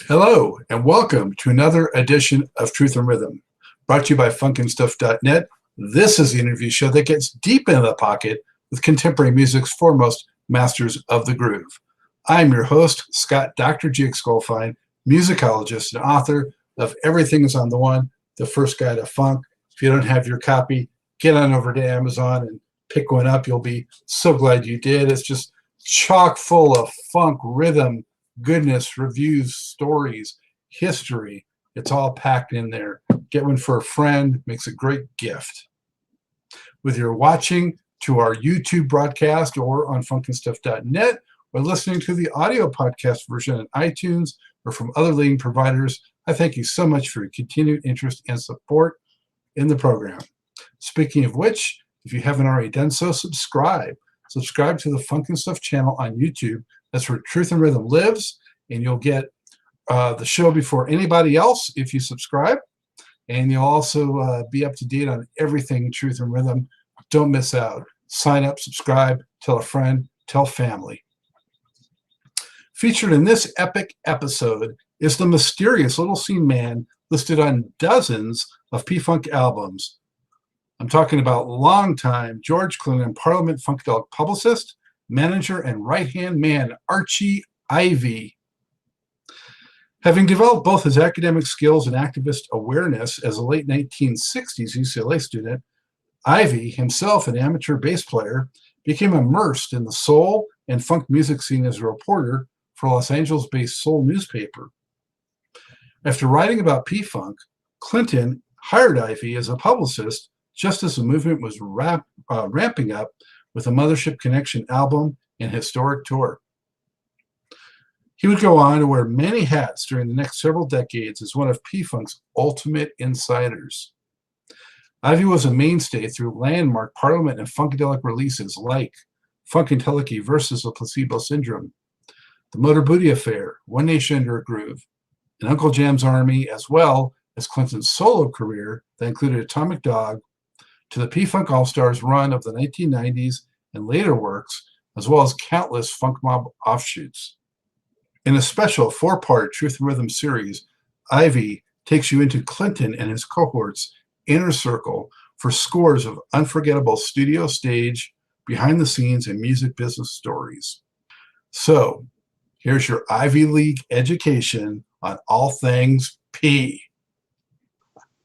Hello, and welcome to another edition of Truth and Rhythm, brought to you by funkinstuff.net. This is the interview show that gets deep into the pocket with contemporary music's foremost masters of the groove. I'm your host, Scott Dr. Goldfine, musicologist and author of Everything is on the One, the First Guide to Funk. If you don't have your copy, get on over to Amazon and pick one up. You'll be so glad you did. It's just chock full of funk, rhythm, goodness, reviews, stories, history. It's all packed in there. Get one for a friend. Makes a great gift. Whether you're watching to our YouTube broadcast or on funkinstuff.net, or listening to the audio podcast version on iTunes or from other leading providers, I thank you so much for your continued interest and support in the program. Speaking of which, if you haven't already done so, subscribe. Subscribe to the Funk and Stuff channel on YouTube. That's where Truth and Rhythm lives, and you'll get the show before anybody else if you subscribe. And you'll also be up to date on everything Truth and Rhythm. Don't miss out. Sign up, subscribe, tell a friend, tell family. Featured in this epic episode is the mysterious Little C Man listed on dozens of P-Funk albums. I'm talking about longtime George Clinton Parliament and Funkadelic publicist, manager, and right-hand man, Archie Ivy. Having developed both his academic skills and activist awareness as a late 1960s UCLA student, Ivy, himself an amateur bass player, became immersed in the soul and funk music scene as a reporter for a Los Angeles-based soul newspaper. After writing about P-Funk, Clinton hired Ivy as a publicist just as the movement was ramping up with the Mothership Connection album and historic tour. He would go on to wear many hats during the next several decades as one of P-Funk's ultimate insiders. Ivy was a mainstay through landmark Parliament and Funkadelic releases like Funkentelechy versus the Placebo Syndrome, The Motor Booty Affair, One Nation Under a Groove, and Uncle Jam's Army, as well as Clinton's solo career that included Atomic Dog, to the P-Funk All-Stars run of the 1990s and later works, as well as countless funk mob offshoots. In a special four-part Truth and Rhythm series, Ivy takes you into Clinton and his cohort's inner circle for scores of unforgettable studio, stage, behind-the-scenes, and music business stories. So, here's your Ivy League education on all things P.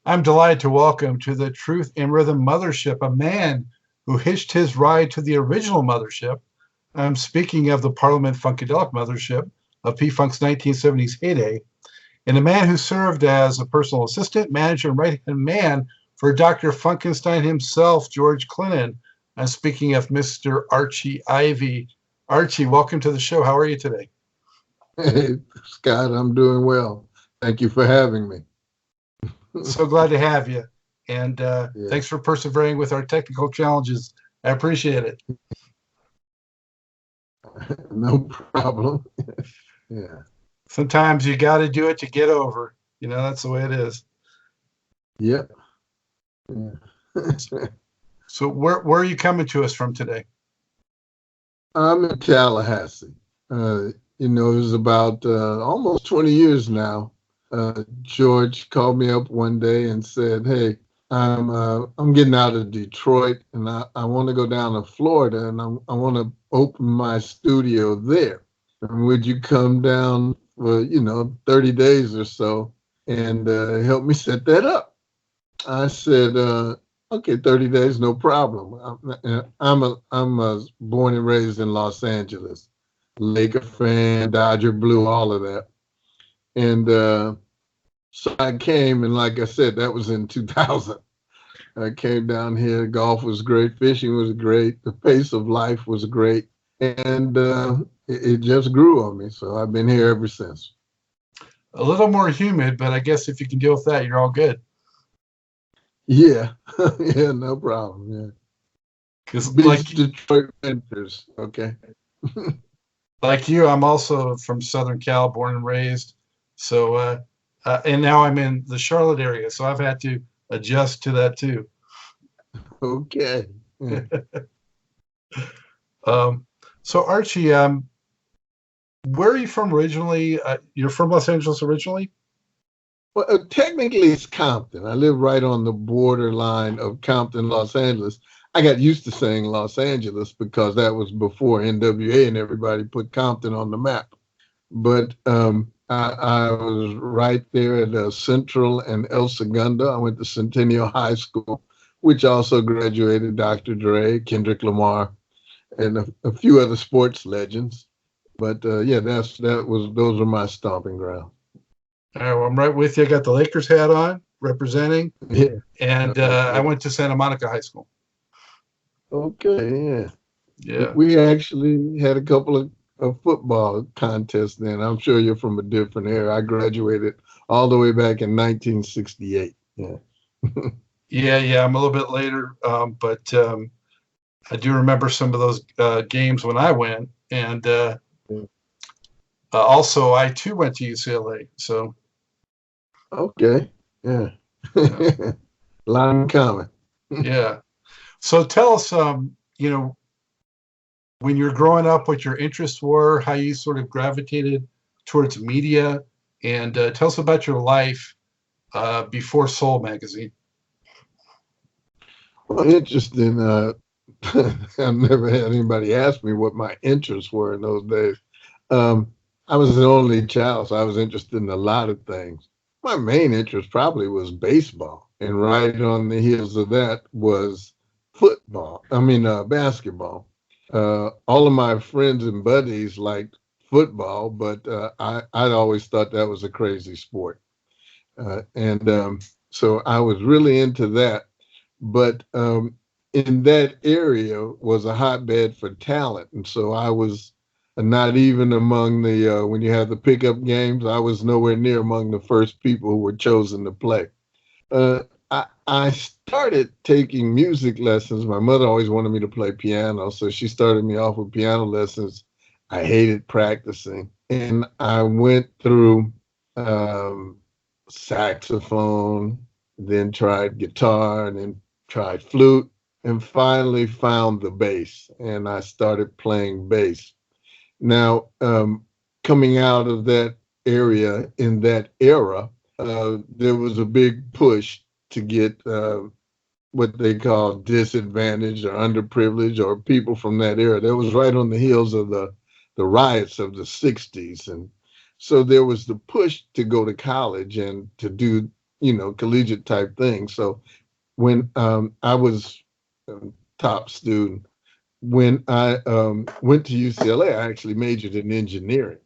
I'm delighted to welcome to the Truth and Rhythm Mothership a man who hitched his ride to the original Mothership. I'm speaking of the Parliament Funkadelic Mothership of P-Funk's 1970s heyday, and a man who served as a personal assistant, manager, and right-hand man for Dr. Funkenstein himself, George Clinton. I'm speaking of Mr. Archie Ivy. Archie, welcome to the show. How are you today? Hey, Scott, I'm doing well. Thank you for having me. So glad to have you. And Thanks for persevering with our technical challenges. I appreciate it. No problem. Yeah. Sometimes you got to do it to get over. You know, that's the way it is. Yep. Yeah. So where are you coming to us from today? I'm in Tallahassee. It was about almost 20 years now. George called me up one day and said, "Hey, I'm getting out of Detroit and I want to go down to Florida and I want to open my studio there. And would you come down for 30 days or so and help me set that up?" I said, "Okay, 30 days, no problem." I'm born and raised in Los Angeles, Laker fan, Dodger blue, all of that, and so I came, and like I said, that was in 2000. I came down here. Golf was great. Fishing was great. The pace of life was great. And it just grew on me. So I've been here ever since. A little more humid, but I guess if you can deal with that, you're all good. Yeah. Yeah, no problem. Yeah. Because like Detroit winters. Okay. Like you, I'm also from Southern Cal, born and raised. So, and now I'm in the Charlotte area. So I've had to adjust to that too. Okay. Yeah. So Archie, Where are you from originally? You're from Los Angeles originally? Well, technically it's Compton. I live right on the borderline of Compton, Los Angeles. I got used to saying Los Angeles because that was before NWA and everybody put Compton on the map. But I was right there at Central and El Segundo. I went to Centennial High School, which also graduated Dr. Dre, Kendrick Lamar, and a few other sports legends. But yeah, those are my stomping grounds. All right, well, I'm right with you. I got the Lakers hat on, representing, Yeah. and I Okay. went to Santa Monica High School. Okay. Yeah. Yeah. We actually had a couple of football contests then. I'm sure you're from a different era. I graduated all the way back in 1968. Yeah. Yeah. I'm a little bit later, but I do remember some of those games when I went, and also I too went to UCLA. So Okay. Yeah. yeah, A lot in common. yeah. So tell us, when you're growing up, what your interests were, how you sort of gravitated towards media, and tell us about your life before Soul magazine. Well, interesting. I've never had anybody ask me what my interests were in those days. Um, I was an only child, so I was interested in a lot of things. My main interest probably was baseball, and right on the heels of that was basketball. All of my friends and buddies liked football, but I'd always thought that was a crazy sport. And so I was really into that. But in that area was a hotbed for talent. And so I was not even among when you have the pickup games, I was nowhere near among the first people who were chosen to play. Uh, I started taking music lessons. My mother always wanted me to play piano, so she started me off with piano lessons. I hated practicing. And I went through um, saxophone, then tried guitar, and then tried flute, and finally found the bass. And I started playing bass. Now, coming out of that area in that era, there was a big push to get what they call disadvantaged or underprivileged or people from that era. That was right on the heels of the riots of the 60s. And so there was the push to go to college and to do, collegiate type things. So when I was a top student, when I went to UCLA, I actually majored in engineering,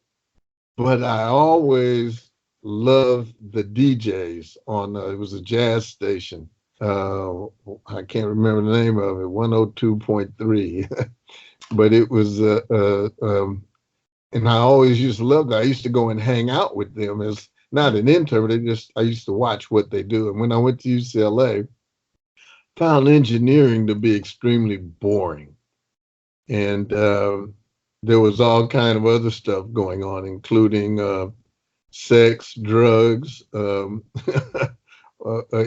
but I always loved the DJs on, it was a jazz station. I can't remember the name of it, 102.3, but it was, and I always used to love that. I used to go and hang out with them as not an intern, but I used to watch what they do. And when I went to UCLA, found engineering to be extremely boring. And there was all kind of other stuff going on, including sex, drugs,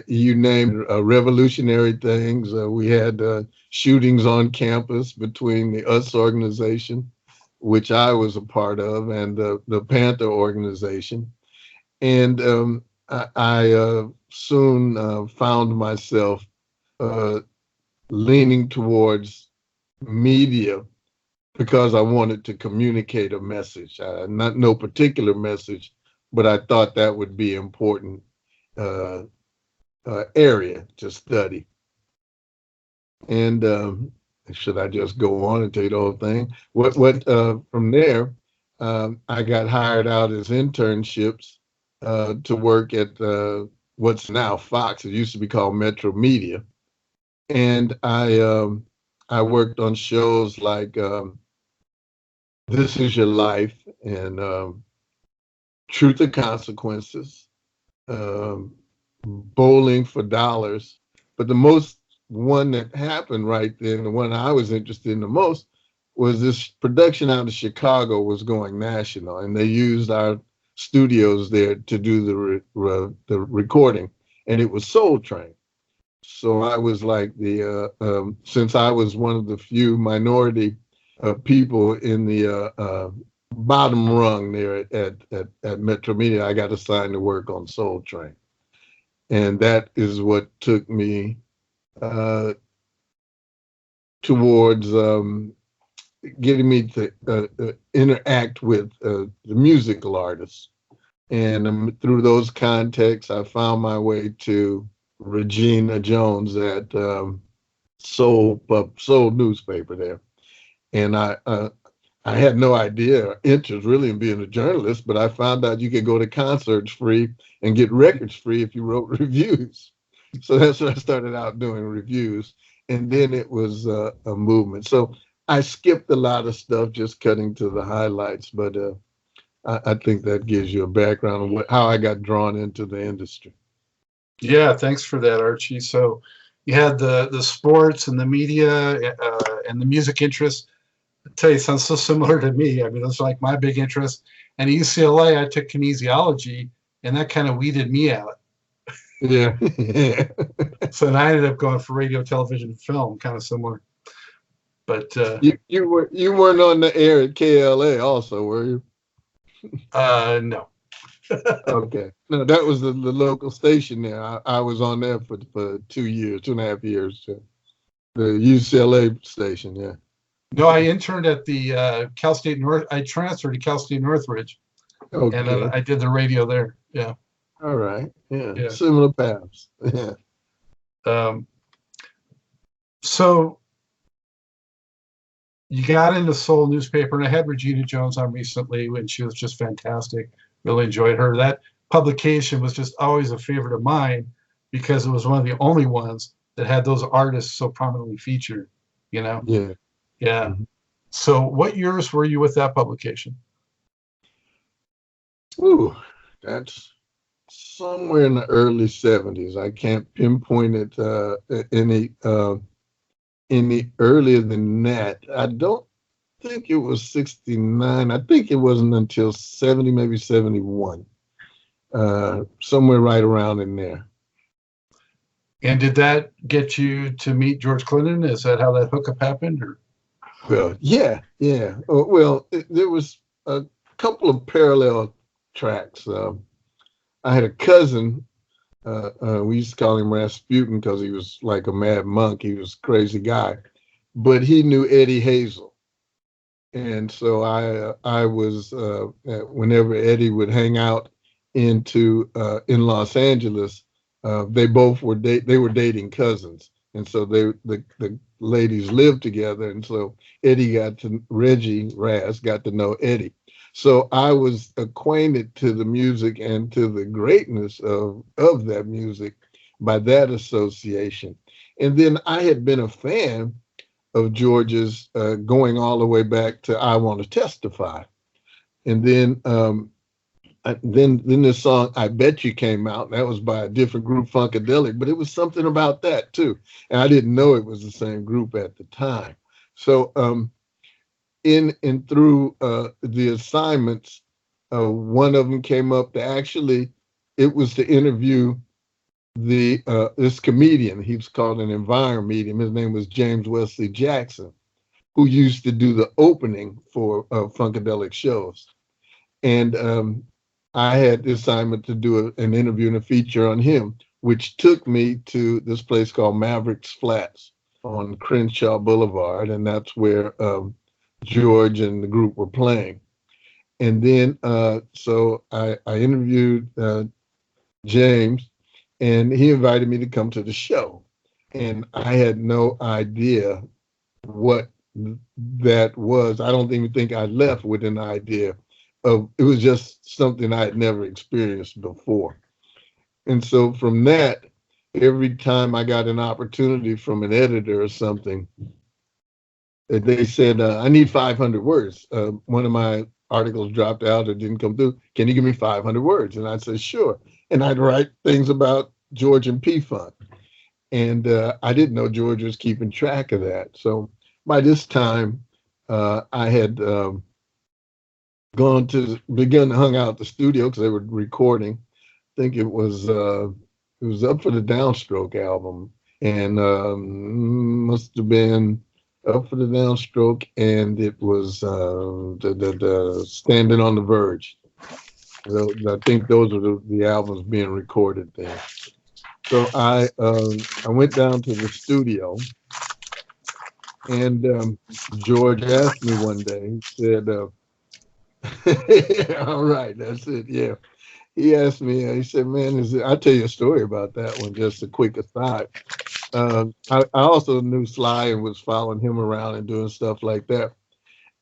you name revolutionary things. We had shootings on campus between the US organization, which I was a part of, and the Panther organization. And I soon found myself leaning towards media because I wanted to communicate a message, not no particular message, but I thought that would be important uh, area to study. And should I just go on and tell you the whole thing? What from there, I got hired out as internships to work at what's now Fox. It used to be called Metro Media, and I worked on shows like This Is Your Life and Truth or Consequences, um, Bowling for Dollars. But the most one that happened right then, the one I was interested in the most, was this production out of Chicago was going national, and they used our studios there to do the recording, and it was Soul Train. So I was like since I was one of the few minority people in the bottom rung there at Metro Media. I got assigned to work on Soul Train, and that is what took me towards getting me to interact with the musical artists. And through those contexts, I found my way to Regina Jones at Soul newspaper there. And I had no idea or interest really in being a journalist, but I found out you could go to concerts free and get records free if you wrote reviews. So that's what I started out doing, reviews. And then it was a movement. So I skipped a lot of stuff, just cutting to the highlights, but I think that gives you a background of how I got drawn into the industry. Yeah, thanks for that, Archie. So you had the sports and the media and the music interest. I tell you, it sounds so similar to me. I mean, those are like my big interest. And at UCLA, I took kinesiology, and that kind of weeded me out. Yeah. So then I ended up going for radio, television, film, kind of similar. But you weren't on the air at KLA also, were you? no. Okay. No, that was the local station there. I was on there for 2 years, 2.5 years. The UCLA station, yeah. No, I interned at the Cal State North. I transferred to Cal State Northridge, Okay. and I did the radio there. Yeah. All right. Yeah. Yeah. Similar paths. Yeah. So you got into Soul newspaper, and I had Regina Jones on recently, and she was just fantastic. Really enjoyed her. That publication was just always a favorite of mine because it was one of the only ones that had those artists so prominently featured, you know? Yeah. Yeah. Mm-hmm. So what years were you with that publication? Ooh, that's somewhere in the early 70s. I can't pinpoint it any earlier than that. I don't think it was 69. I think it wasn't until 70, maybe 71. Somewhere right around in there. And did that get you to meet George Clinton? Is that how that hookup happened? Or? Well, yeah. There was a couple of parallel tracks. I had a cousin. We used to call him Rasputin because he was like a mad monk. He was a crazy guy, but he knew Eddie Hazel, and so I was whenever Eddie would hang out in Los Angeles, they both were they were dating cousins, and so the ladies lived together, and so Reggie Raz got to know Eddie. So I was acquainted to the music and to the greatness of that music by that association. And then I had been a fan of George's going all the way back to I Want to Testify. And then then this song, I Bet You, came out. And that was by a different group, Funkadelic, but it was something about that too. And I didn't know it was the same group at the time. So in and through the assignments, one of them came up to it was to interview this comedian. He was called an environment medium. His name was James Wesley Jackson, who used to do the opening for Funkadelic shows. And I had the assignment to do an interview and a feature on him, which took me to this place called Mavericks Flats on Crenshaw Boulevard, and that's where George and the group were playing. And then so I interviewed James, and he invited me to come to the show. And I had no idea what that was. I don't even think I left with an idea of it. Was just something I had never experienced before. And so from that, every time I got an opportunity from an editor or something, they said, I need 500 words. One of my articles dropped out or didn't come through. Can you give me 500 words? And I said, sure. And I'd write things about George and P-Funk. And I didn't know George was keeping track of that. So by this time, I had begun to hang out at the studio because they were recording. I think it was up for the Downstroke album. And must have been Up for the Downstroke, and it was the Standing on the Verge. I think those are the albums being recorded there. So I went down to the studio, and George asked me one day. He said, "All right, that's it, yeah." He asked me. He said, "Man, I'll tell you a story about that one. Just a quick aside. I also knew Sly and was following him around and doing stuff like that.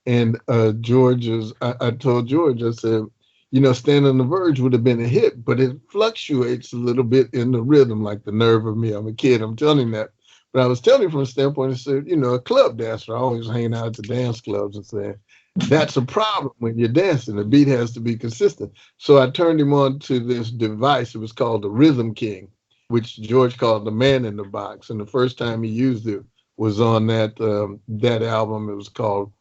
And I told George, I said, Stand on the Verge would have been a hit, but it fluctuates a little bit in the rhythm, like the nerve of me. I'm a kid, I'm telling him that. But I was telling him from a standpoint, I said, a club dancer, always hanging out at the dance clubs and saying, that's a problem when you're dancing. The beat has to be consistent. So I turned him on to this device. It was called the Rhythm King, which George called the man in the box. And the first time he used it was on that album. It was called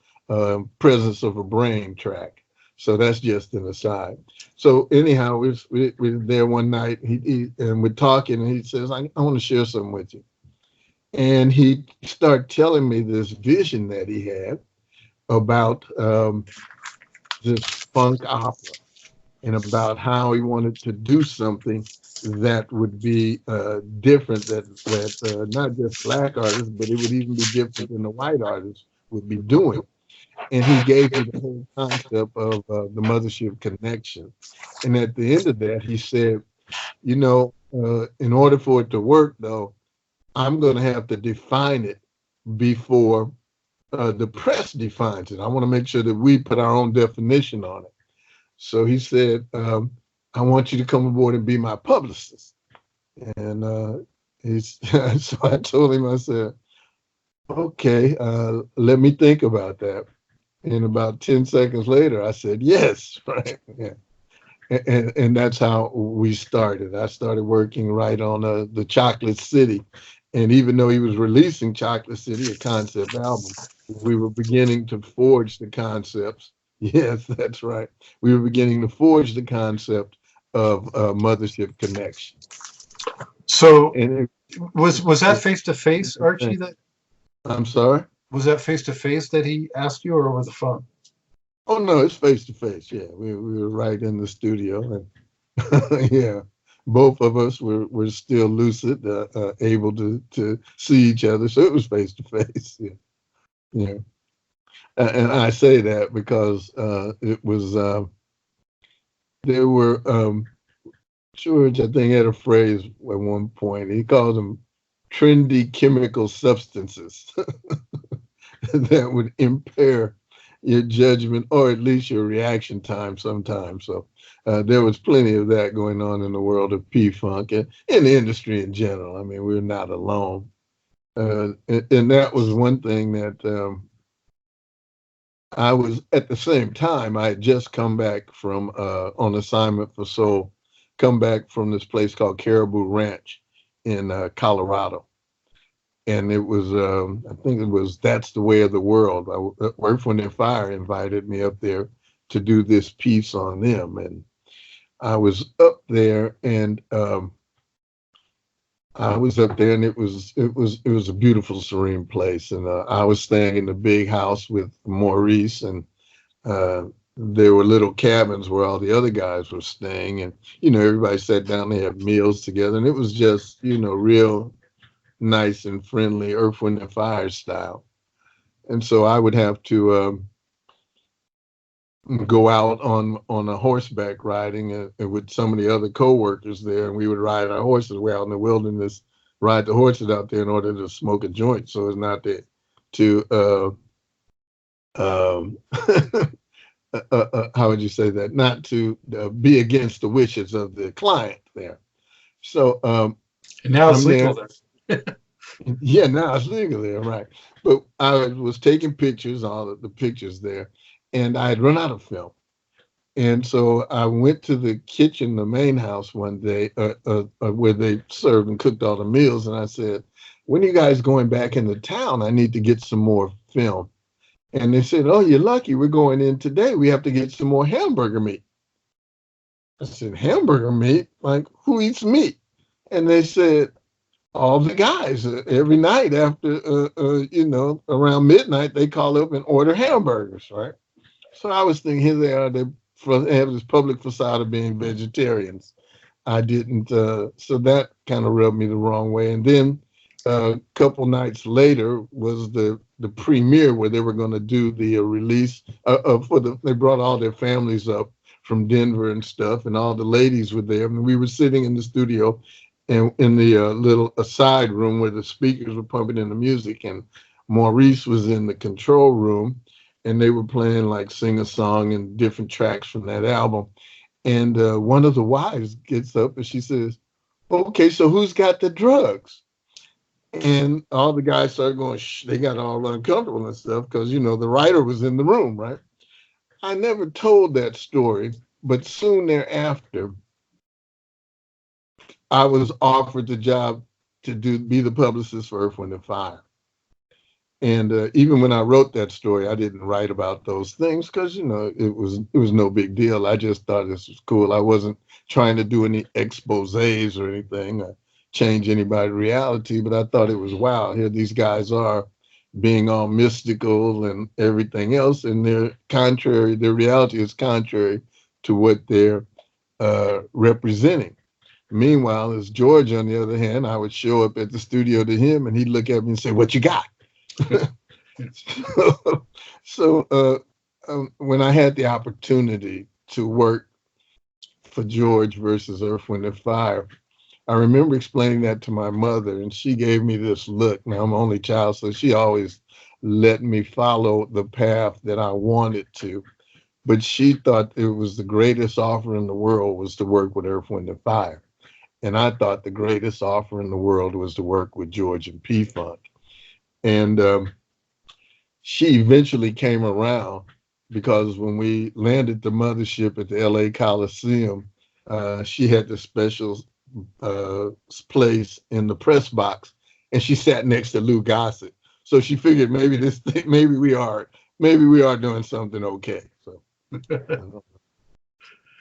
Presence of a Brain track. So that's just an aside. So anyhow, we were there one night, and we're talking, and he says, I want to share something with you. And he started telling me this vision that he had about this funk opera, and about how he wanted to do something that would be different, that not just Black artists, but it would even be different than the white artists would be doing. And he gave me the whole concept of the Mothership Connection. And at the end of that, he said, in order for it to work, though, I'm going to have to define it before the press defines it. I want to make sure that we put our own definition on it. So he said, I want you to come aboard and be my publicist. And so I told him, I said, okay, let me think about that. And about 10 seconds later, I said, yes, right. Yeah. And that's how we started. I started working right on the Chocolate City. And even though he was releasing Chocolate City, a concept album, we were beginning to forge the concepts. Yes, that's right. We were beginning to forge the concept of Mothership Connection. So was that face to face, Archie? That I'm sorry? Was that face to face that he asked you, or over the phone? Oh no, it's face to face. Yeah, we were right in the studio, and yeah, both of us were still lucid, able to see each other. So it was face to face. Yeah, yeah. And I say that because it was there were George, I think, had a phrase at one point. He called them trendy chemical substances that would impair your judgment, or at least your reaction time sometimes. So there was plenty of that going on in the world of P-Funk and in the industry in general. I mean, we're not alone. And that was one thing that I was, at the same time, I had just come back from on assignment for Soul, come back from this place called Caribou Ranch in Colorado. And it was, I think it was That's the Way of the World. Earth, Wind & Fire invited me up there to do this piece on them. And I was up there, and it was a beautiful, serene place. And I was staying in the big house with Maurice, and there were little cabins where all the other guys were staying. And, everybody sat down, they had meals together. And it was just, real nice and friendly, Earth, Wind & Fire style. And so I would have to go out on a horseback riding with some of the other co-workers there, and we would ride our horses. We're out in the wilderness, ride the horses out there in order to smoke a joint, so as not to how would you say that? Not to be against the wishes of the client there. So and now it's legal there. Yeah, now it's legal there, right? But I was taking pictures, all of the pictures there, and I had run out of film. And so I went to the kitchen, the main house one day, where they served and cooked all the meals. And I said, when are you guys going back into town? I need to get some more film. And they said, oh, you're lucky. We're going in today. We have to get some more hamburger meat. I said, hamburger meat? Like, who eats meat? And they said, all the guys every night after, around midnight, they call up and order hamburgers, right? So I was thinking, here they are, they have this public facade of being vegetarians. I didn't, so that kind of rubbed me the wrong way. And then a couple nights later was the premiere where they were going to do the release they brought all their families up from Denver and stuff, and all the ladies were there. And we were sitting in the studio and in the little aside room where the speakers were pumping in the music, and Maurice was in the control room, and they were playing like Sing a Song and different tracks from that album. And one of the wives gets up and she says, okay, so who's got the drugs? And all the guys started going, shh, they got all uncomfortable and stuff because, the writer was in the room, right? I never told that story, but soon thereafter, I was offered the job to be the publicist for Earth, Wind and Fire. And even when I wrote that story, I didn't write about those things because, it was no big deal. I just thought this was cool. I wasn't trying to do any exposés or anything, change anybody's reality, but I thought it was, wow, here these guys are being all mystical and everything else, and their reality is contrary to what they're representing. Meanwhile, as George, on the other hand, I would show up at the studio to him and he'd look at me and say, what you got? So when I had the opportunity to work for George versus Earth, Wind and Fire, I remember explaining that to my mother, and she gave me this look. Now, I'm an only child, so she always let me follow the path that I wanted to. But she thought it was the greatest offer in the world was to work with Earth, Wind and Fire. And I thought the greatest offer in the world was to work with George and P-Funk. And she eventually came around because when we landed the Mothership at the LA Coliseum, she had the special place in the press box, and she sat next to Lou Gossett. So she figured maybe we are doing something okay. So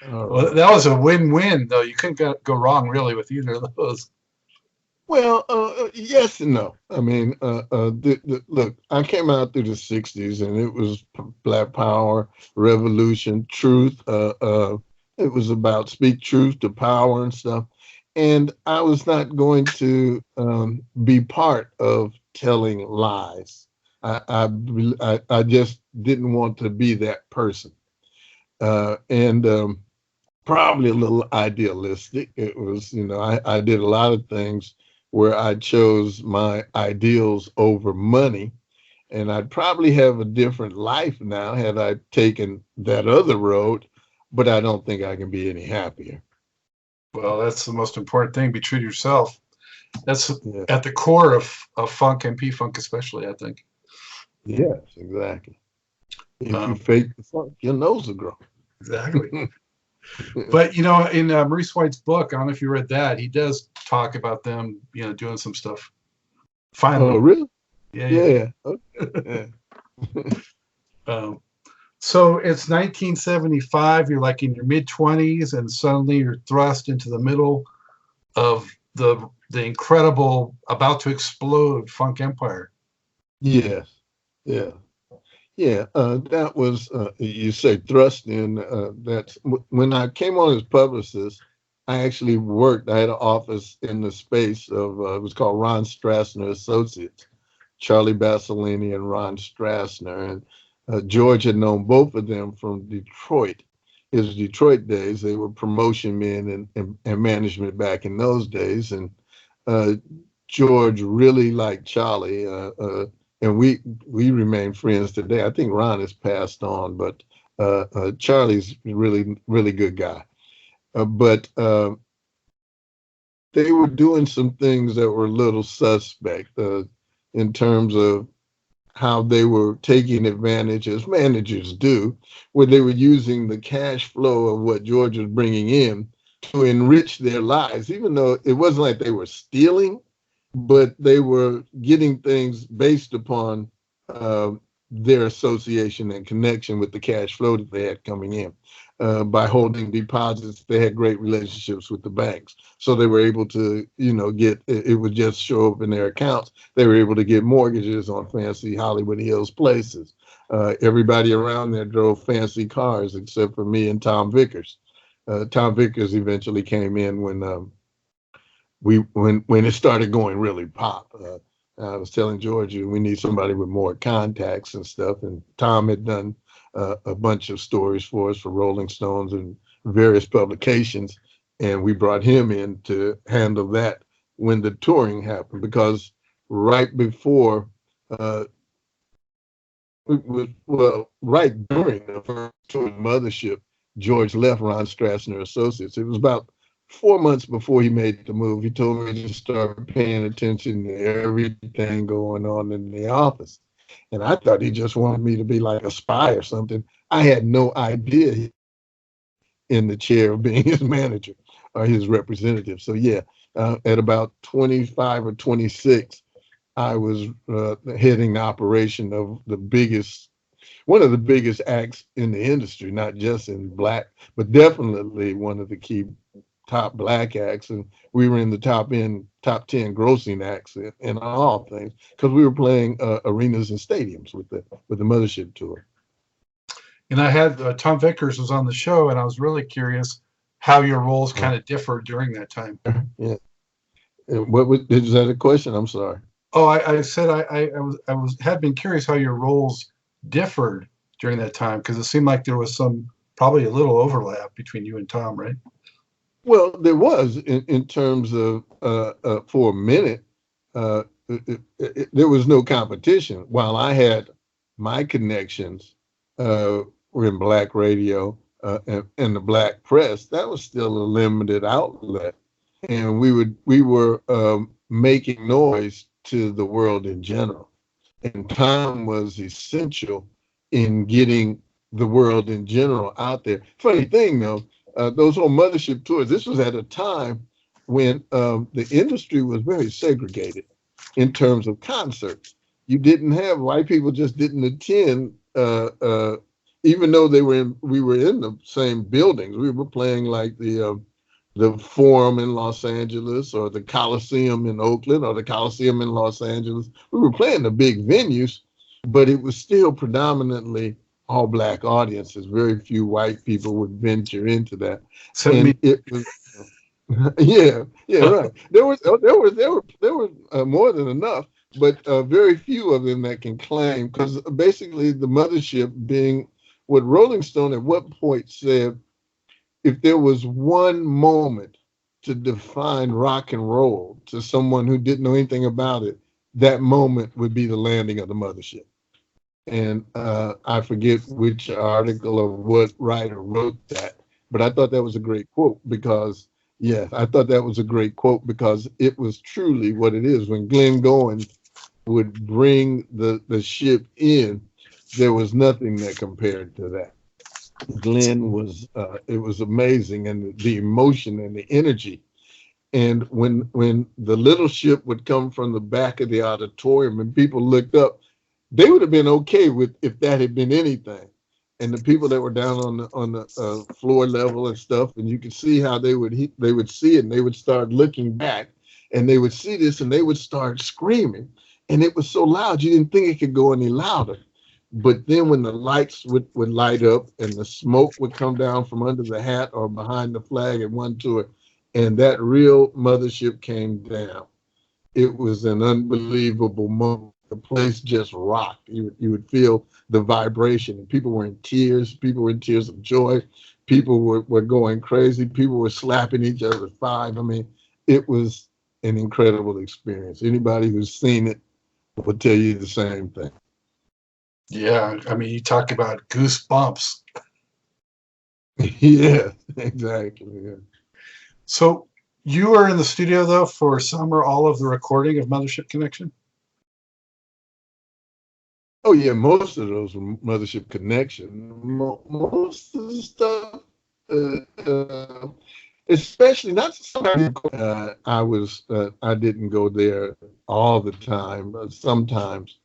well, that was a win-win, though. You couldn't go wrong really with either of those. Well, yes and no. I mean, look, I came out through the 60s and it was Black Power, Revolution, Truth. It was about speak truth to power and stuff. And I was not going to be part of telling lies. I just didn't want to be that person. And probably a little idealistic. It was, I did a lot of things where I chose my ideals over money. And I'd probably have a different life now had I taken that other road, but I don't think I can be any happier. Well, that's the most important thing. Be true to yourself. That's at the core of funk and P-Funk especially, I think. Yes, exactly. If you fake the funk, your nose will grow. Exactly. But, in Maurice White's book, I don't know if you read that, he does talk about them, doing some stuff. Finally. Oh, really? Yeah. Okay. So it's 1975. You're like in your mid-20s, and suddenly you're thrust into the middle of the incredible, about to explode funk empire. Yes. Yeah. Yeah, that was, you say thrust in, that's, when I came on as publicist, I actually worked, I had an office in the space of, it was called Ron Strassner Associates, Charlie Basilini and Ron Strassner. And George had known both of them from Detroit, his Detroit days. They were promotion men and management back in those days. And George really liked Charlie. And we remain friends today. I think Ron has passed on, but Charlie's really, really good guy. But they were doing some things that were a little suspect in terms of how they were taking advantage, as managers do, where they were using the cash flow of what George was bringing in to enrich their lives, even though it wasn't like they were stealing, but they were getting things based upon their association and connection with the cash flow that they had coming in. By holding deposits, they had great relationships with the banks. So they were able to, get, it would just show up in their accounts. They were able to get mortgages on fancy Hollywood Hills places. Everybody around there drove fancy cars except for me and Tom Vickers. Tom Vickers eventually came in when it started going really pop. I was telling Georgia we need somebody with more contacts and stuff, and Tom had done a bunch of stories for us for Rolling Stones and various publications, and we brought him in to handle that when the touring happened, because right before, right during the first tour of Mothership, George left Ron Strassner Associates. It was about 4 months before he made the move. He told me to start paying attention to everything going on in the office. And I thought he just wanted me to be like a spy or something. I had no idea in the chair of being his manager or his representative. So yeah, at about 25 or 26, I was heading the operation of one of the biggest acts in the industry, not just in Black, but definitely one of the key top Black acts. And we were in the top 10 grossing acts in all things, because we were playing arenas and stadiums with the Mothership tour. And I had Tom Vickers was on the show, and I was really curious how your roles kind of differed during that time. Yeah. And is that a question? I'm sorry. Oh, I said had been curious how your roles differed during that time, because it seemed like there was probably a little overlap between you and Tom, right? Well, there was in terms of for a minute, there was no competition. While I had my connections were in Black radio and the Black press, that was still a limited outlet, and we were making noise to the world in general. And Tom was essential in getting the world in general out there. Funny thing though, those old Mothership tours, this was at a time when the industry was very segregated in terms of concerts. You didn't have, white people just didn't attend, even though we were in the same buildings. We were playing like the Forum in Los Angeles, or the Coliseum in Oakland, or the Coliseum in Los Angeles. We were playing the big venues, but it was still predominantly all Black audiences. Very few white people would venture into that. It was, yeah, right. There were more than enough, but very few of them that can claim, because basically the Mothership being what Rolling Stone at what point said, if there was one moment to define rock and roll to someone who didn't know anything about it, that moment would be the landing of the Mothership. And I forget which article or what writer wrote that, but I thought that was a great quote, because, I thought that was a great quote because it was truly what it is. When Glenn Goins would bring the ship in, there was nothing that compared to that. Glenn was, it was amazing, and the emotion and the energy. And when the little ship would come from the back of the auditorium and people looked up, they would have been okay with if that had been anything. And the people that were down on the floor level and stuff, and you could see how they would see it, and they would start looking back, and they would see this, and they would start screaming. And it was so loud, you didn't think it could go any louder. But then when the lights would light up and the smoke would come down from under the hat or behind the flag at one tour, and that real Mothership came down, it was an unbelievable moment. The place just rocked. You would feel the vibration, and people were in tears. People were in tears of joy. People were going crazy. People were slapping each other's thighs. I mean, it was an incredible experience. Anybody who's seen it will tell you the same thing. Yeah, I mean, you talk about goosebumps. Yeah, exactly. Yeah. So you were in the studio, though, for some or all of the recording of Mothership Connection? Oh, yeah, most of those were Mothership Connection. Most of the stuff, especially not sometimes. I didn't go there all the time, but sometimes.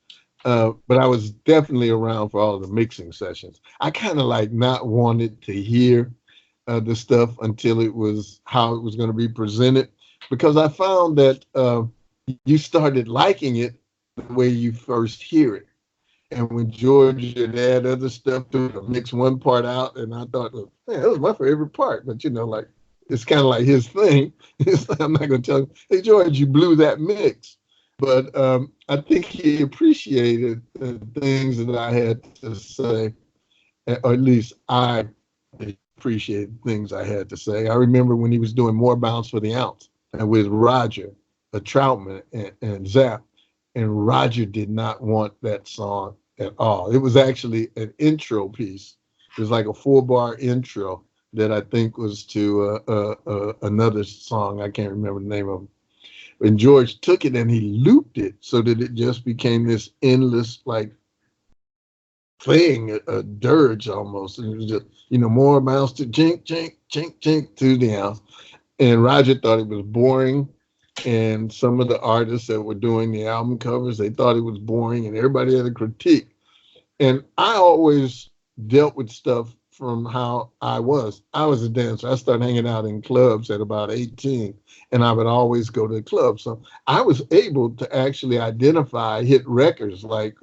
But I was definitely around for all of the mixing sessions. I kind of like not wanted to hear the stuff until it was how it was going to be presented, because I found that you started liking it the way you first hear it. And when George would add other stuff to it, mix one part out, and I thought, well, man, that was my favorite part. But like it's kind of like his thing. I'm not going to tell him, hey George, you blew that mix. But I think he appreciated the things that I had to say, or at least I appreciated things I had to say. I remember when he was doing More Bounce for the Ounce and with Roger, Troutman, and Zapp, and Roger did not want that song at all. It was actually an intro piece. It was like a 4-bar intro that I think was to another song. I can't remember the name of it. And George took it and he looped it so that it just became this endless like thing, a dirge almost. And it was just, more bounce to chink, chink, chink, chink to the ounce. And Roger thought it was boring. And some of the artists that were doing the album covers, they thought it was boring, and everybody had a critique. And I always dealt with stuff from how I was. I was a dancer. I started hanging out in clubs at about 18, and I would always go to the club. So I was able to actually identify hit records like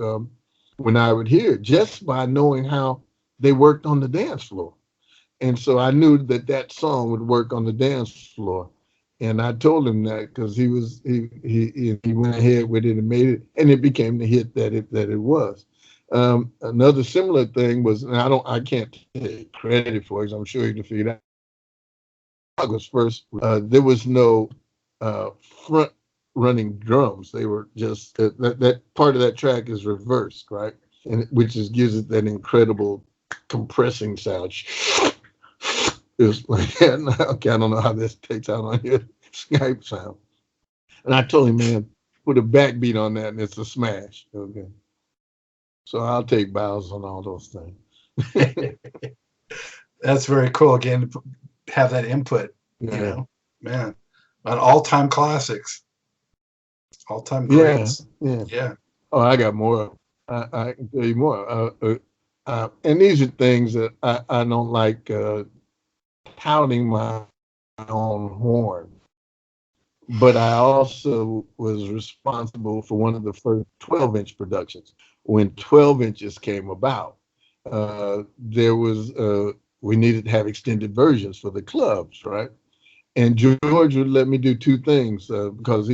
when I would hear it, just by knowing how they worked on the dance floor. And so I knew that that song would work on the dance floor. And I told him that because he went ahead with it and made it, and it became the hit that it was. Another similar thing was, and I can't take credit for it, 'cause I'm sure you can figure it out. Was first, there was no front running drums. They were just that part of that track is reversed, right? And which gives it that incredible compressing sound. It was like that. Okay, I don't know how this takes out on your Skype sound. And I told him, man, put a backbeat on that and it's a smash. Okay. So I'll take bows on all those things. That's very cool. Again, to have that input, man, on all-time classics, all-time greats. Yeah. Oh, I got more. I can tell you more. And these are things that I don't like touting my own horn. But I also was responsible for one of the first 12-inch productions. When 12 inches came about, there was we needed to have extended versions for the clubs, right? And George would let me do two things because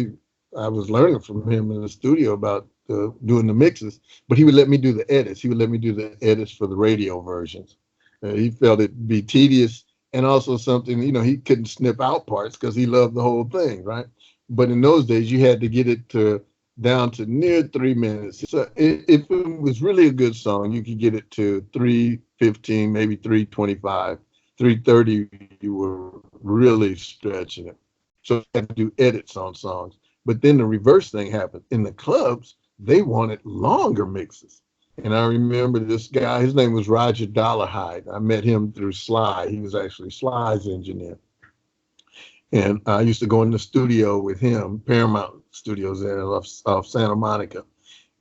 I was learning from him in the studio about doing the mixes, but he would let me do the edits. He would let me do the edits for the radio versions. He felt it'd be tedious and also something, he couldn't snip out parts because he loved the whole thing, right? But in those days, you had to get it down to near 3 minutes. So if it was really a good song, you could get it to 3:15, maybe 3:25, 3:30. You were really stretching it. So I had to do edits on songs. But then the reverse thing happened. In the clubs, they wanted longer mixes. And I remember this guy, his name was Roger Dollarhide. I met him through Sly. He was actually Sly's engineer. And I used to go in the studio with him, Paramount Studios there off Santa Monica.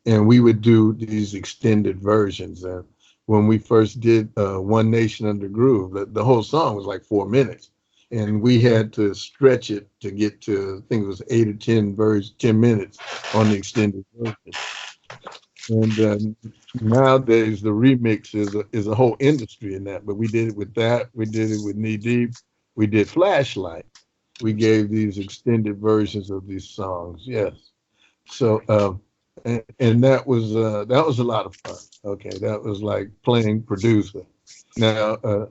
And we would do these extended versions. And when we first did One Nation Under Groove, the whole song was like 4 minutes. And we had to stretch it to get to, I think it was 8 or 10 minutes on the extended version. And nowadays, the remix is a whole industry in that. But we did it with that. We did it with Knee Deep. We did Flashlight. We gave these extended versions of these songs. Yes. So, and that was a lot of fun. Okay, that was like playing producer. Now,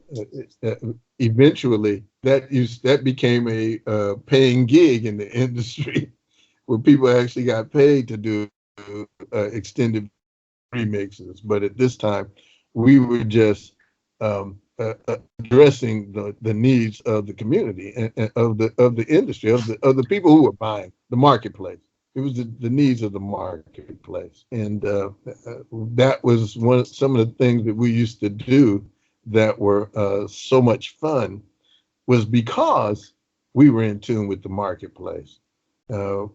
eventually, that became a paying gig in the industry, where people actually got paid to do extended remixes. But at this time, we were just addressing the needs of the community and of the industry, of the people who were buying, the marketplace. It was the needs of the marketplace, and that was some of the things that we used to do that were so much fun, was because we were in tune with the marketplace.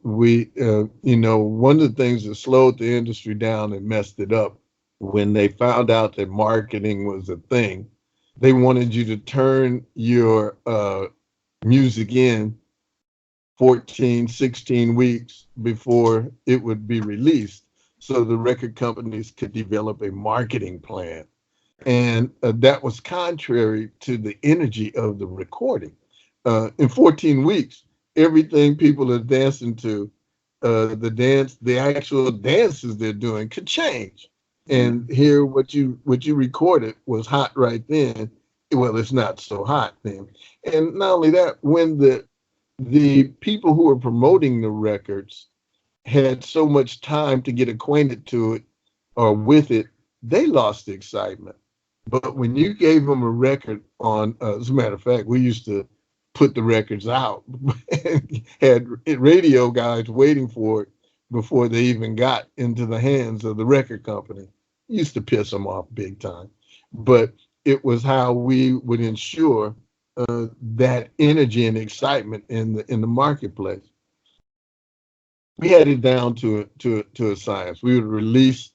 One of the things that slowed the industry down and messed it up when they found out that marketing was a thing, they wanted you to turn your music in 14, 16 weeks before it would be released so the record companies could develop a marketing plan. And that was contrary to the energy of the recording. In 14 weeks, everything people are dancing to, the actual dances they're doing could change. And here, what you recorded was hot right then. Well, it's not so hot then. And not only that, when the people who were promoting the records had so much time to get acquainted to it or with it, they lost the excitement. But when you gave them a record on, as a matter of fact, we used to put the records out and had radio guys waiting for it before they even got into the hands of the record company. It used to piss them off big time. But it was how we would ensure that energy and excitement in the marketplace. We had it down to a science. We would release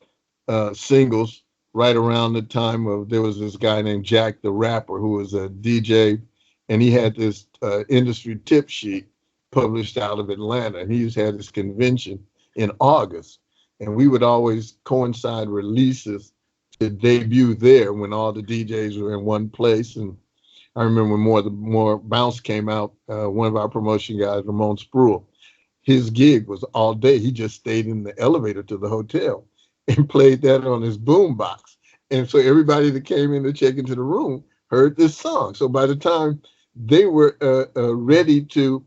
singles right around the time of, there was this guy named Jack the Rapper who was a DJ, and he had this industry tip sheet published out of Atlanta. And he had his convention in August, and we would always coincide releases to debut there when all the DJs were in one place. And I remember when more Bounce came out, one of our promotion guys, Ramon Spruill, his gig was all day. He just stayed in the elevator to the hotel and played that on his boombox. And so everybody that came in to check into the room heard this song. So by the time they were ready to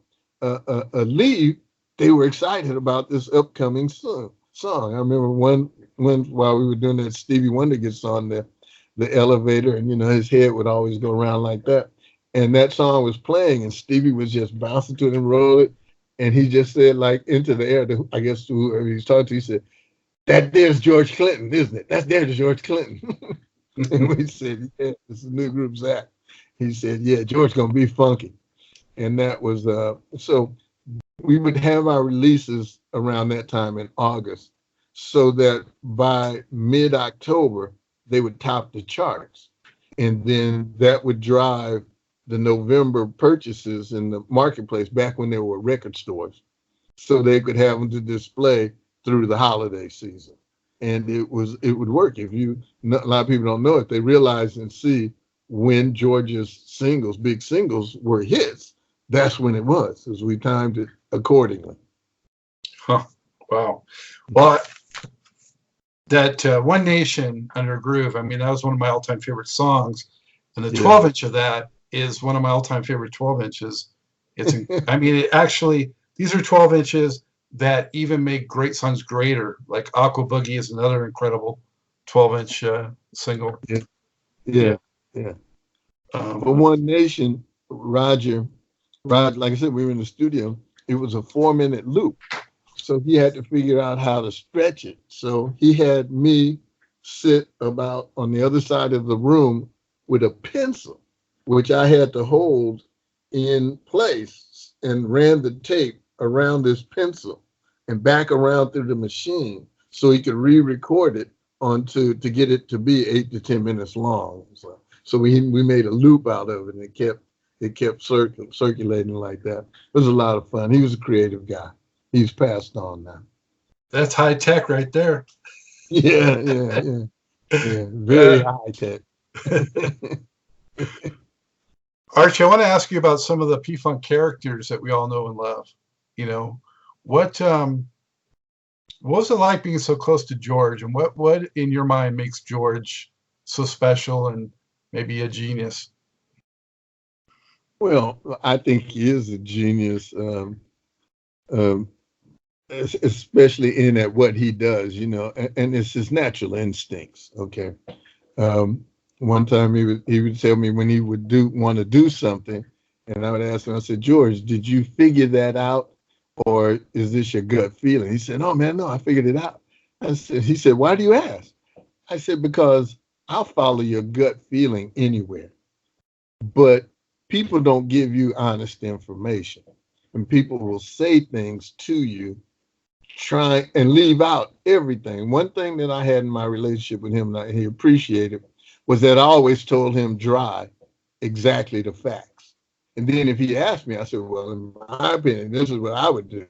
leave, they were excited about this upcoming song. I remember one while we were doing that Stevie Wonder gets on the elevator, and his head would always go around like that. And that song was playing, and Stevie was just bouncing to it and roll it. And he just said, like, into the air, I guess to whoever he was talking to, he said, "That there's George Clinton, isn't it? That's there's George Clinton." And we said, "Yeah, this is New Group Zach." He said, "Yeah, George gonna be funky." And that was, so we would have our releases around that time in August, so that by mid-October, they would top the charts. And then that would drive the November purchases in the marketplace back when there were record stores, so they could have them to display through the holiday season. And it would work. If a lot of people don't know it, they realize and see when George's singles, big singles, were hits. That's when it was, because we timed it accordingly. Huh. Wow. Well, that One Nation Under a Groove, I mean, that was one of my all-time favorite songs. And the 12-inch of that is one of my all-time favorite 12 inches. I mean, these are 12 inches that even make great songs greater. Like Aqua Boogie is another incredible 12-inch single. Yeah. But One Nation, Roger, like I said, we were in the studio. It was a 4-minute loop. So he had to figure out how to stretch it. So he had me sit about on the other side of the room with a pencil, which I had to hold in place, and ran the tape around this pencil and back around through the machine so he could re-record it to get it to be 8 to 10 minutes long. So we made a loop out of it, and it kept circulating like that. It was a lot of fun. He was a creative guy. He's passed on now. That's high tech right there. Yeah. Very high tech. Archie, I want to ask you about some of the P-Funk characters that we all know and love. What was it like being so close to George, and what in your mind makes George so special and maybe a genius? Well, I think he is a genius, especially in at what he does, and it's his natural instincts. Okay. One time he would tell me when he would want to do something, and I would ask him, I said, "George, did you figure that out, or is this your gut feeling?" He said, "Oh man, no, I figured it out." He said, "Why do you ask?" I said, "Because I'll follow your gut feeling anywhere, but people don't give you honest information." and people will say things to you, try and leave out everything. One thing that I had in my relationship with him that he appreciated was that I always told him dry exactly the facts. And then if he asked me, I said, well, in my opinion, this is what I would do.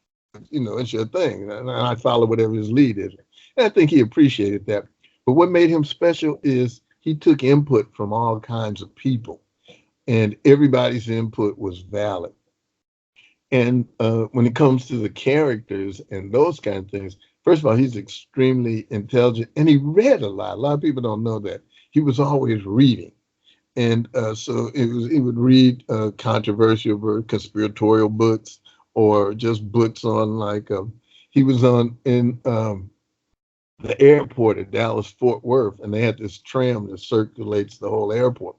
You know, it's your thing. And I follow whatever his lead is. And I think he appreciated that. But what made him special is he took input from all kinds of people, and everybody's input was valid. And when it comes to the characters and those kind of things, first of all, he's extremely intelligent, and he read a lot. A lot of people don't know that. He was always reading. And so he would read controversial, conspiratorial books, or just books on, like, he was on in the airport at Dallas Fort Worth, and they had this tram that circulates the whole airport.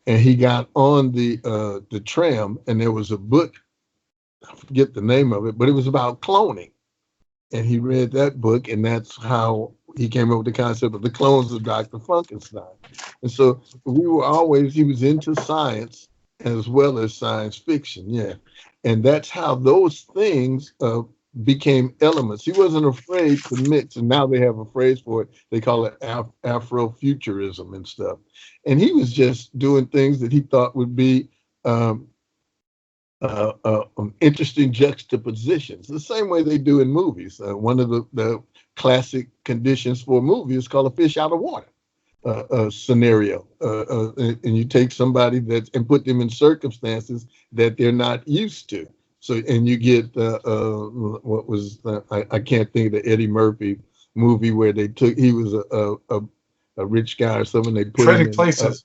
And he got on the tram, and there was a book, I forget the name of it, but it was about cloning. And he read that book, and that's how he came up with the concept of the clones of Dr. Funkenstein. And so he was into science as well as science fiction, yeah. And that's how those things became elements. He wasn't afraid to mix, and now they have a phrase for it. They call it Afrofuturism and stuff. And he was just doing things that he thought would be interesting juxtapositions, the same way they do in movies. One of the classic conditions for a movie is called a fish out of water scenario. And you take somebody and put them in circumstances that they're not used to. So, and you get what was I can't think of the Eddie Murphy movie where he was a rich guy or something. They put Trading him in, Places.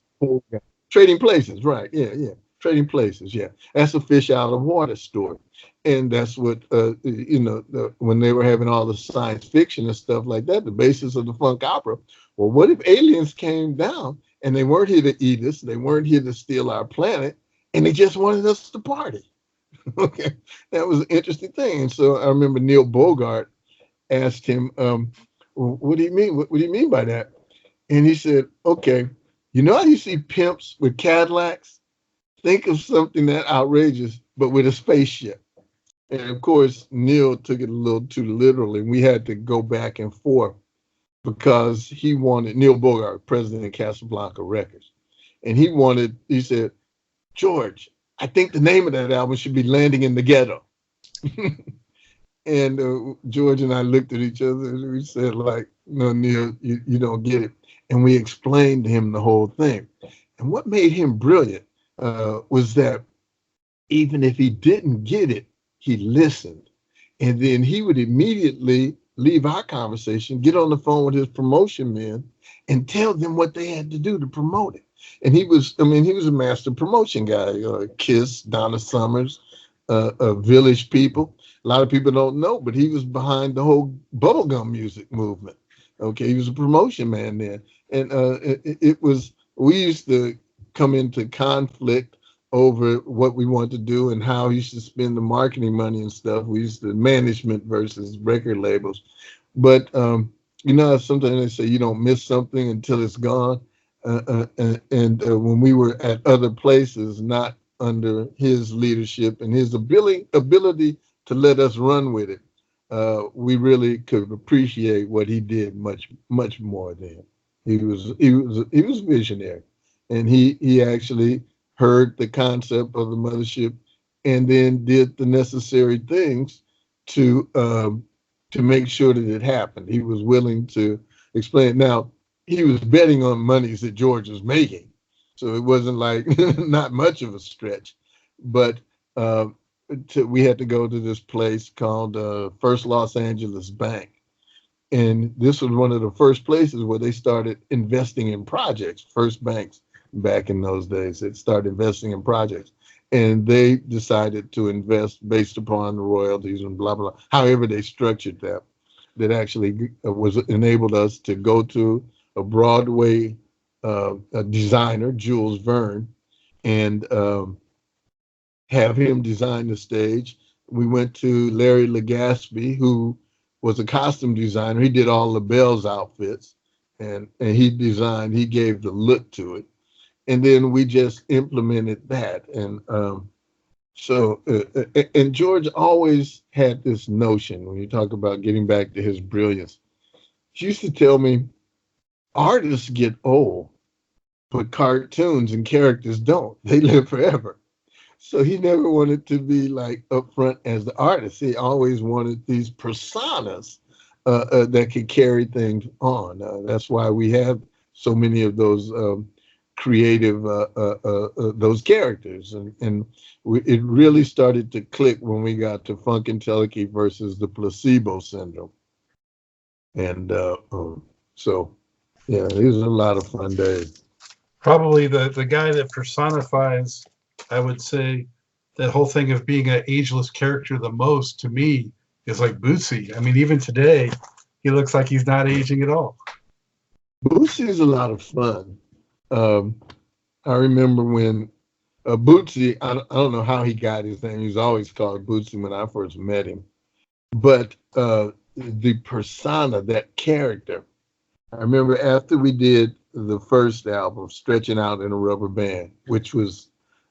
Trading Places, right? Yeah, yeah. Trading Places, yeah. That's a fish out of water story. And that's what, when they were having all the science fiction and stuff like that, the basis of the funk opera. Well, what if aliens came down and they weren't here to eat us, they weren't here to steal our planet, and they just wanted us to party? Okay, that was an interesting thing. And so I remember Neil Bogart asked him, what do you mean? What do you mean by that? And he said, okay, you know how you see pimps with Cadillacs? Think of something that outrageous, but with a spaceship. And of course, Neil took it a little too literally. We had to go back and forth because he wanted, Neil Bogart, president of Casablanca Records. And he said, George, I think the name of that album should be Landing in the Ghetto. And George and I looked at each other and we said, like, no, Neil, you don't get it. And we explained to him the whole thing. And what made him brilliant was that even if he didn't get it, he listened. And then he would immediately leave our conversation, get on the phone with his promotion men, and tell them what they had to do to promote it. And he was a master promotion guy. Kiss, Donna Summers, Village People. A lot of people don't know, but he was behind the whole bubblegum music movement. Okay, he was a promotion man there. And we used to come into conflict over what we want to do and how he should spend the marketing money and stuff. We used to management versus record labels. But, sometimes they say you don't miss something until it's gone. When we were at other places, not under his leadership and his ability to let us run with it, we really could appreciate what he did much, much more than. He was visionary. And he actually heard the concept of the mothership and then did the necessary things to make sure that it happened. He was willing to explain. Now, he was betting on monies that George was making. So it wasn't like not much of a stretch. But we had to go to this place called First Los Angeles Bank. And this was one of the first places where they started investing in projects. First banks back in those days that started investing in projects. And they decided to invest based upon the royalties and blah, blah, blah. However they structured that actually enabled us to go to a Broadway a designer, Jules Verne, and have him design the stage. We went to Larry Legaspi, who was a costume designer. He did all the Belle's outfits, and he gave the look to it. And then we just implemented that. And So, and George always had this notion when you talk about getting back to his brilliance. He used to tell me, artists get old, but cartoons and characters don't. They live forever. So he never wanted to be like upfront as the artist. He always wanted these personas that could carry things on. That's why we have so many of those creative those characters, and it really started to click when we got to Funkentelechy versus the Placebo Syndrome, and so yeah, these are a lot of fun days. Probably the guy that personifies, I would say, that whole thing of being an ageless character the most to me is like Bootsy. I mean, even today, he looks like he's not aging at all. Bootsy is a lot of fun. Um, I remember when Bootsy, I don't know how he got his name. He was always called Bootsy when I first met him. But the persona, that character, I remember after we did the first album, Stretching Out in a Rubber Band, which was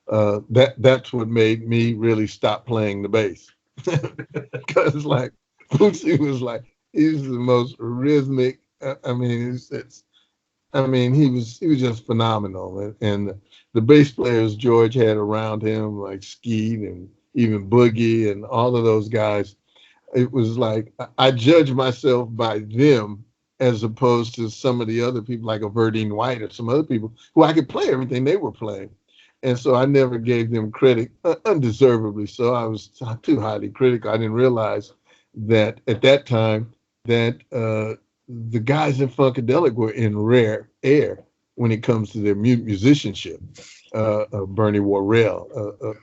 that's what made me really stop playing the bass. Because like Bootsy was like, he's the most rhythmic. I mean, I mean, he was just phenomenal, and the bass players George had around him, like Skeet and even Boogie and all of those guys. It was like I judged myself by them as opposed to some of the other people, like a Verdine White or some other people who I could play everything they were playing, and so I never gave them credit, undeservedly. So I was too highly critical. I didn't realize that at that time that the guys in Funkadelic were in rare air when it comes to their musicianship. Bernie Worrell,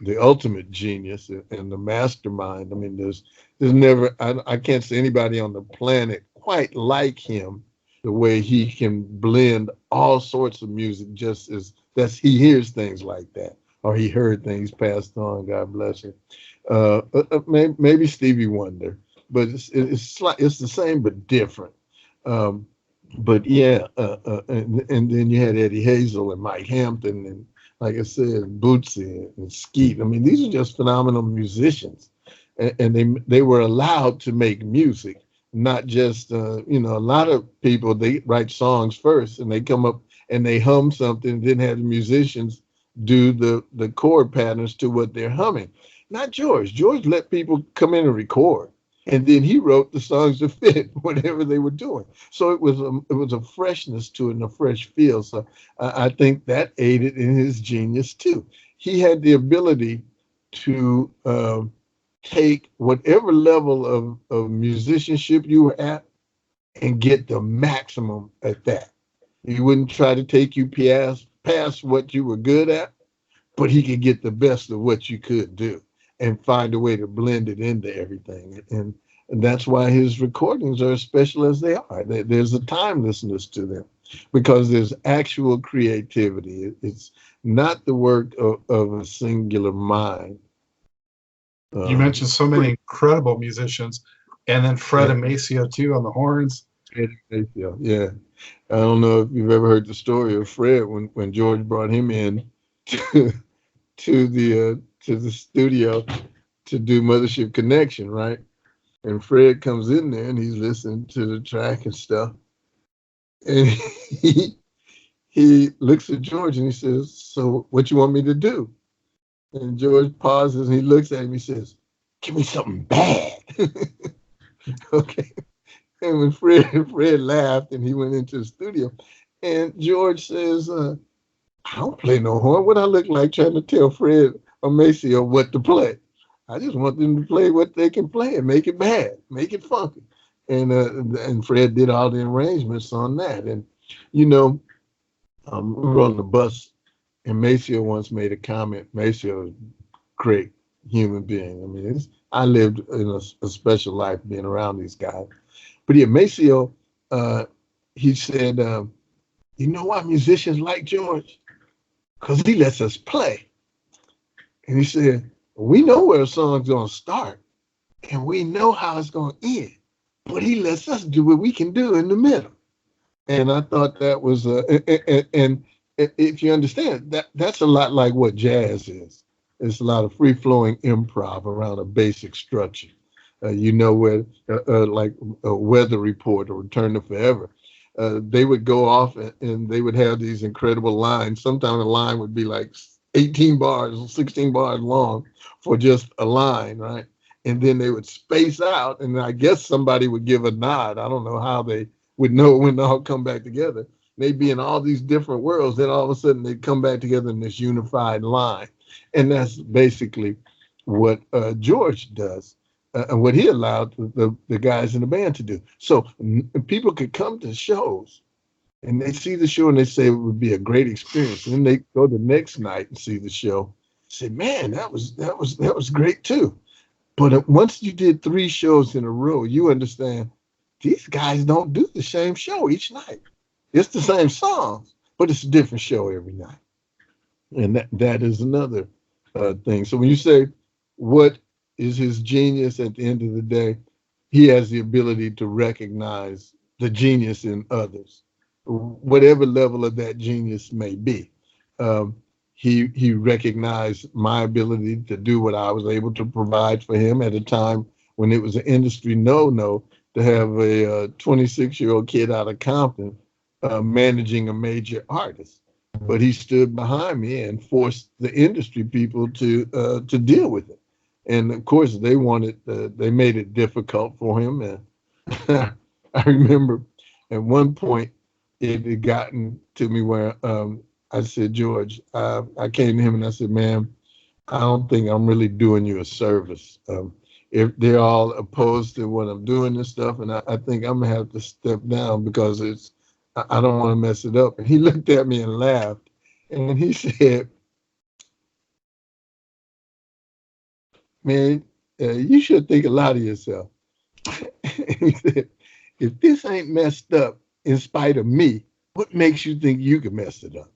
the ultimate genius and the mastermind. I mean, there's never, I can't say anybody on the planet quite like him, the way he can blend all sorts of music just as he hears things like that, or he heard things passed on, God bless him. Maybe Stevie Wonder, but it's the same but different. But yeah, and then you had Eddie Hazel and Mike Hampton, and like I said, Bootsy and Skeet. I mean, these are just phenomenal musicians, and they were allowed to make music, not just a lot of people, they write songs first and they come up and they hum something, then have the musicians do the chord patterns to what they're humming. Not George. George let people come in and record, and then he wrote the songs to fit whatever they were doing. So it was a freshness to it and a fresh feel. So I think that aided in his genius too. He had the ability to take whatever level of musicianship you were at and get the maximum at that. He wouldn't try to take you past what you were good at, but he could get the best of what you could do and find a way to blend it into everything. And that's why his recordings are as special as they are. There's a timelessness to them because there's actual creativity. It's not the work of a singular mind. You mentioned so many incredible musicians, and then Fred Amacio too on the horns. Yeah. I don't know if you've ever heard the story of Fred when George brought him in to the studio to do Mothership Connection, right? And Fred comes in there and he's listening to the track and stuff. And he looks at George and he says, "So what you want me to do?" And George pauses and he looks at him, he says, "Give me something bad." Okay. And when Fred laughed and he went into the studio, and George says, "I don't play no horn. What I look like trying to tell Fred or Maceo what to play? I just want them to play what they can play and make it bad, make it funky." And Fred did all the arrangements on that. And we were on the bus, and Maceo once made a comment. Maceo is a great human being. I mean, I lived in a special life being around these guys. But yeah, Maceo, he said, "You know why musicians like George? Because he lets us play." And he said, "We know where a song's going to start, and we know how it's going to end, but he lets us do what we can do in the middle." And I thought that was, and if you understand, that's a lot like what jazz is. It's a lot of free-flowing improv around a basic structure. You know, where like a weather report or Return to Forever, they would go off and they would have these incredible lines. Sometimes a line would be like 18 bars or 16 bars long for just a line, right? And then they would space out, and I guess somebody would give a nod. I don't know how they would know when to all come back together. They'd be in all these different worlds, then all of a sudden they'd come back together in this unified line. And that's basically what George does, and what he allowed the guys in the band to do. So people could come to shows and they see the show and they say it would be a great experience. And then they go the next night and see the show, say, man, that was great too. But once you did 3 shows in a row, you understand these guys don't do the same show each night. It's the same songs, but it's a different show every night. And that is another thing. So when you say what is his genius, at the end of the day, he has the ability to recognize the genius in others, whatever level of that genius may be. He recognized my ability to do what I was able to provide for him at a time when it was an industry no-no to have a 26-year-old kid out of Compton managing a major artist. But he stood behind me and forced the industry people to deal with it. And of course, they made it difficult for him. And I remember at one point it had gotten to me where I said, George, I came to him and I said, man, I don't think I'm really doing you a service. If they're all opposed to what I'm doing and stuff, and I think I'm gonna have to step down because I don't want to mess it up. And he looked at me and laughed, and he said, man, you should think a lot of yourself. He said, if this ain't messed up in spite of me, what makes you think you can mess it up?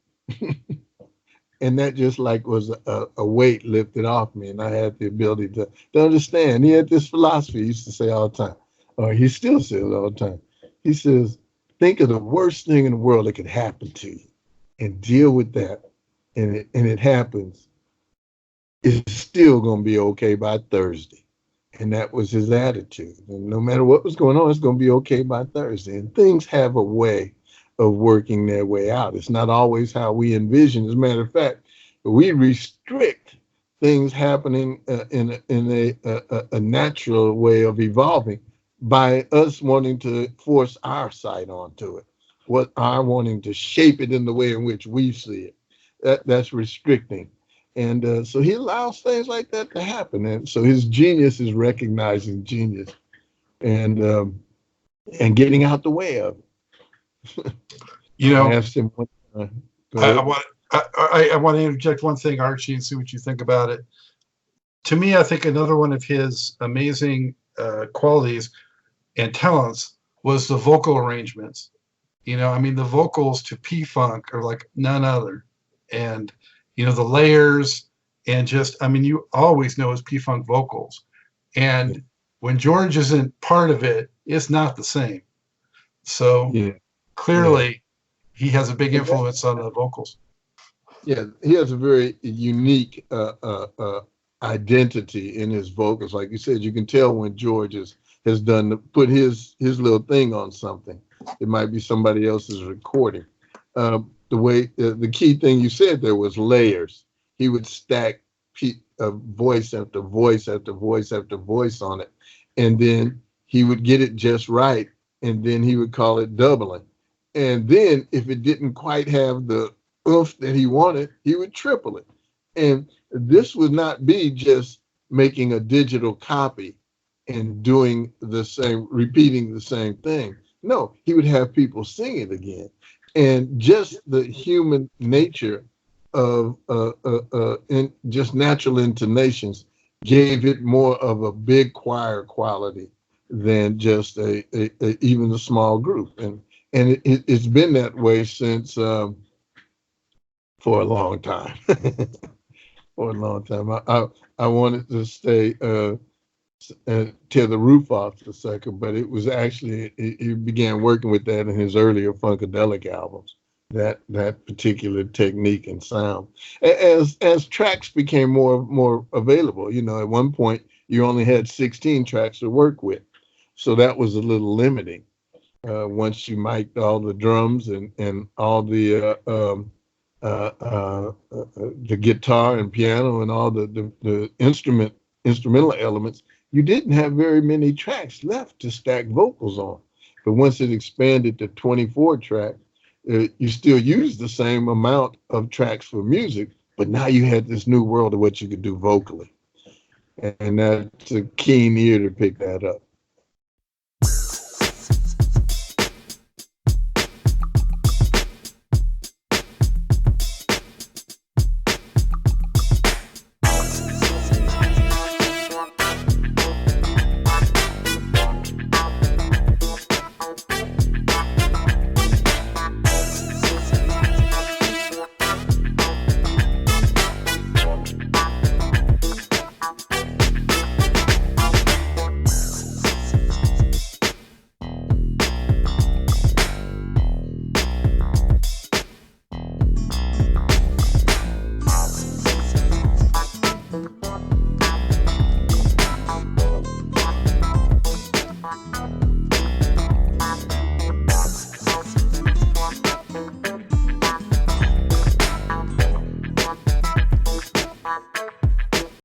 And that just like was a weight lifted off me, and I had the ability to understand. He had this philosophy he used to say all the time, or he still says all the time. He says, think of the worst thing in the world that could happen to you and deal with that. And it happens. It's still going to be okay by Thursday. And that was his attitude. And no matter what was going on, it's going to be okay by Thursday. And things have a way of working their way out. It's not always how we envision. As a matter of fact, we restrict things happening in a natural way of evolving by us wanting to force our sight onto it, what our wanting to shape it in the way in which we see it. That's restricting. And so he allows things like that to happen. And so his genius is recognizing genius and getting out the way of it. You know, I asked him one time. I want to interject one thing, Archie, and see what you think about it. To me, I think another one of his amazing qualities and talents was the vocal arrangements. You know, I mean, the vocals to P-Funk are like none other. And, you know, the layers and just, I mean, you always know his P-Funk vocals. And when George isn't part of it, it's not the same. So clearly he has a big influence on the vocals. Yeah, he has a very unique identity in his vocals. Like you said, you can tell when George has put his little thing on something. It might be somebody else's recording. The key thing you said there was layers. He would stack voice after voice after voice after voice on it, and then he would get it just right, and then he would call it doubling. And then if it didn't quite have the oomph that he wanted, he would triple it. And this would not be just making a digital copy and doing the same, repeating the same thing. No, he would have people sing it again. And just the human nature of just natural intonations gave it more of a big choir quality than just even a small group. And it's been that way since for a long time. For a long time. I wanted to stay tear the roof off the second, but it was actually he began working with that in his earlier Funkadelic albums. that particular technique and sound. As tracks became more available, at one point you only had 16 tracks to work with, so that was a little limiting. Once you mic'd all the drums and all the guitar and piano and all the instrumental elements, you didn't have very many tracks left to stack vocals on. But once it expanded to 24 tracks, you still use the same amount of tracks for music, but now you had this new world of what you could do vocally. And that's a keen ear to pick that up.